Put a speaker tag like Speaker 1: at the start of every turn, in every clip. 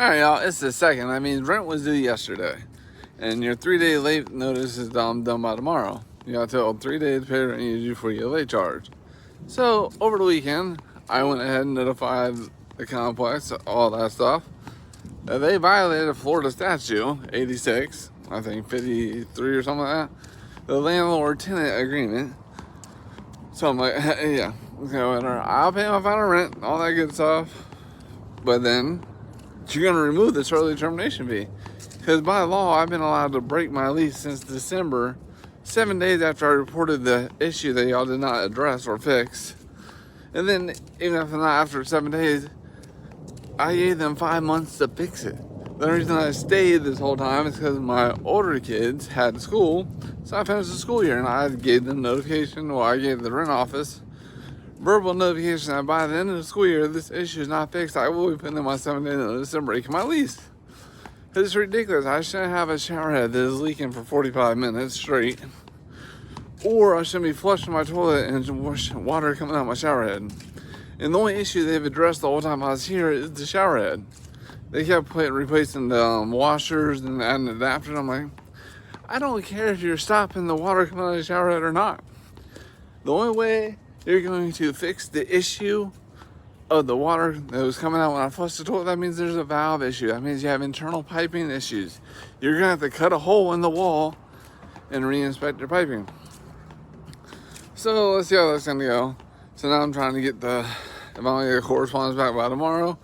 Speaker 1: Alright, y'all, it's the second. That means rent was due yesterday. And your 3-day late notice is done by tomorrow. You got till 3 days to pay rent you due for your late charge. So, over the weekend, I went ahead and notified the complex, all that stuff, that they violated Florida statute 86, I think 53 or something like that, the landlord-tenant agreement. So I'm like, yeah, okay, whatever. I'll pay my final rent, all that good stuff. But then, you're going to remove this early termination fee. Because by law, I've been allowed to break my lease since December, 7 days after I reported the issue that y'all did not address or fix. And then, even if not after 7 days, I gave them 5 months to fix it. The reason I stayed this whole time is because my older kids had school, so I finished the school year, and I gave them notification, I gave the rent office verbal notification that by the end of the school year, this issue is not fixed. I will be putting in my 7-day notice and breaking my lease. It's ridiculous. I shouldn't have a shower head that is leaking for 45 minutes straight. Or I shouldn't be flushing my toilet and water coming out my shower head. And the only issue they've addressed the whole time I was here is the shower head. They kept replacing the washers and adding adapters. I'm like, I don't care if you're stopping the water coming out of the shower head or not. The only way you're going to fix the issue of the water that was coming out when I flushed the toilet, that means there's a valve issue. That means you have internal piping issues. You're going to have to cut a hole in the wall and re-inspect your piping. So let's see how that's going to go. So now I'm trying to get if I want to get a correspondence back by tomorrow,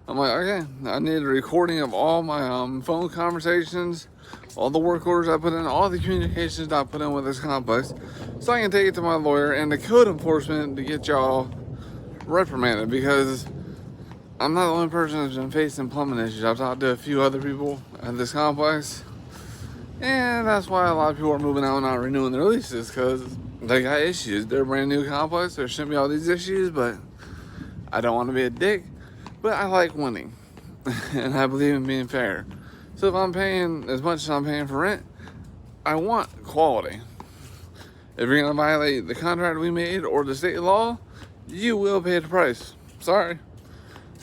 Speaker 1: I'm like, okay, I need a recording of all my phone conversations, all the work orders I put in, all the communications I put in with this complex, so I can take it to my lawyer and the code enforcement to get y'all reprimanded, because I'm not the only person that's been facing plumbing issues. I've talked to a few other people at this complex, and that's why a lot of people are moving out and not renewing their leases, because they got issues. They're a brand new complex. There shouldn't be all these issues, but I don't want to be a dick, but I like winning and I believe in being fair. So if I'm paying as much as I'm paying for rent, I want quality. If you're going to violate the contract we made or the state law, you will pay the price. Sorry.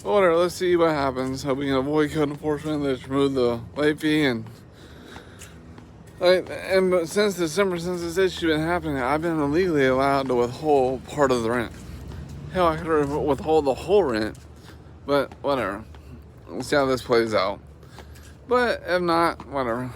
Speaker 1: But whatever, let's see what happens. Hope we can avoid code enforcement. Let's remove the late fee. And since December, since this issue been happening, I've been illegally allowed to withhold part of the rent. Hell, I could withhold the whole rent. But whatever. We'll see how this plays out. But if not, whatever.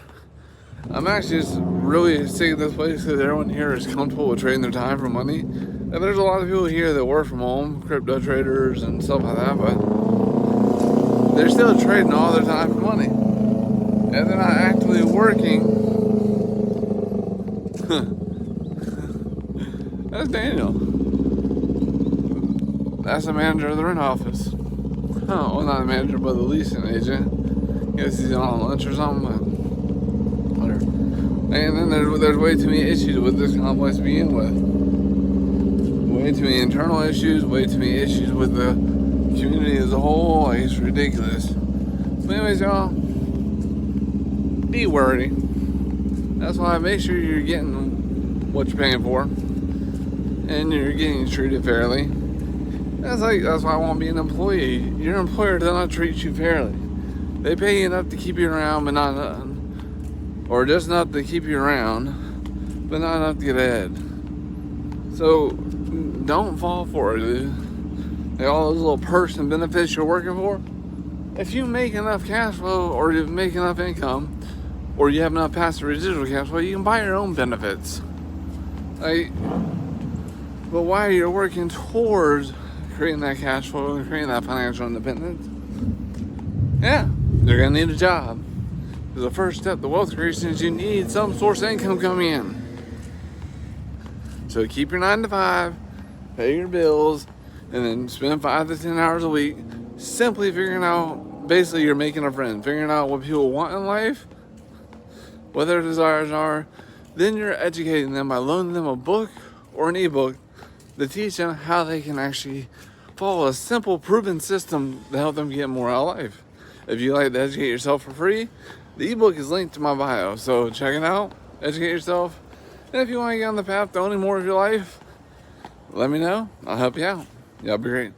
Speaker 1: I'm actually just really sick of this place because everyone here is comfortable with trading their time for money. And there's a lot of people here that work from home, crypto traders and stuff like that, but they're still trading all their time for money. And they're not actively working. That's Daniel. That's the manager of the rent office. Oh, well, not the manager, but the leasing agent. Guess he's on lunch or something, but whatever. And then there's way too many issues with this complex to begin with. Way too many internal issues, way too many issues with the community as a whole. Like, it's ridiculous. But anyways, y'all, be wary. That's why make sure you're getting what you're paying for, and you're getting treated fairly. That's why I want to be an employee. Your employer does not treat you fairly. They pay you enough to keep you around, but not enough, or just enough to keep you around, but not enough to get ahead. So don't fall for it, dude. Like all those little perks and benefits you're working for. If you make enough cash flow, or you make enough income, or you have enough passive residual cash flow, you can buy your own benefits. But while you're working towards creating that cash flow and creating that financial independence, yeah, you're gonna need a job. Because the first step to wealth creation is you need some source of income coming in. So keep your 9 to 5, pay your bills, and then spend 5 to 10 hours a week simply figuring out, basically you're making a friend, figuring out what people want in life, what their desires are. Then you're educating them by loaning them a book or an ebook to teach them how they can actually follow a simple, proven system to help them get more out of life. If you like to educate yourself for free, the ebook is linked to my bio, so check it out, educate yourself, and if you want to get on the path to owning more of your life, let me know. I'll help you out. Y'all be great.